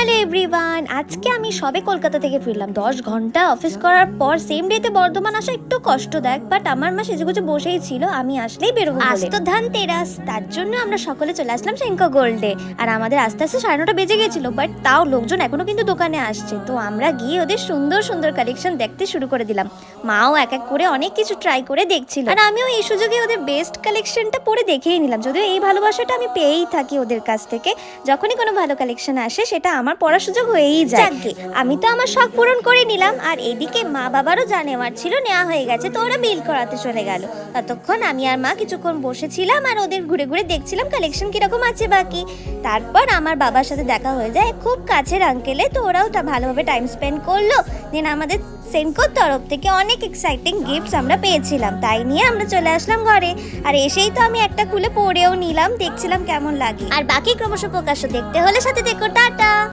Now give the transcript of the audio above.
Hello everyone, আজকে আমি সবে কলকাতা থেকে ফিরলাম। 10 ঘন্টা অফিস করার পর সেম ডেতে বর্ধমান আসা একটু কষ্টদায়ক, বাট আমার মা সেজেগুজে বসেই ছিল আমি আসলেই বেরোবো বলে। আজ তো ধনতেরাস, তার জন্য আমরা সকলে চলে আসলাম সেঙ্কো গোল্ডে। আর আমাদের আস্তে আস্তে 9:30 বেজে গেছিল, বাট তাও লোকজন এখনো কিন্তু দোকানে আসছে। তো আমরা গিয়ে ওদের সুন্দর সুন্দর কালেকশন দেখতে শুরু করে দিলাম। মাও এক এক করে অনেক কিছু ট্রাই করে দেখছিল, আর আমিও এই সুযোগে ওদের বেস্ট কালেকশনটা পরে দেখেই নিলাম। যদিও এই ভালোবাসাটা আমি পেয়েই থাকি ওদের কাছ থেকে, যখনই কোনো ভালো কালেকশন আসে সেটা আমার পড়ার সুযোগ হয়েই যায়। আমি তো আমার শখ পূরণ করে নিলাম, আর এদিকে মা বাবারও যা নেওয়ার ছিল নেওয়া হয়ে গেছে, তো ওরা বিল করাতে চলে গেল। ততক্ষণ আমি আর মা কিছুক্ষণ বসেছিলাম আর ওদের ঘুরে ঘুরে দেখছিলাম কালেকশন কিরকম আছে বাকি। তারপর আমার বাবার সাথে দেখা হয়ে যায় খুব কাছের আঙ্কেলে, তো ওরাও ভালোভাবে টাইম স্পেন্ড করলো। দেন আমাদের সেনকোর তরফ থেকে অনেক এক্সাইটিং গিফটস আমরা পেয়েছিলাম, তাই নিয়ে আমরা চলে আসলাম ঘরে। আর এসেই তো আমি একটা খুলে পরেও নিলাম, দেখছিলাম কেমন লাগে। আর বাকি ক্রমশ প্রকাশ্য দেখতে হলে সাথে দেখো। টাটা।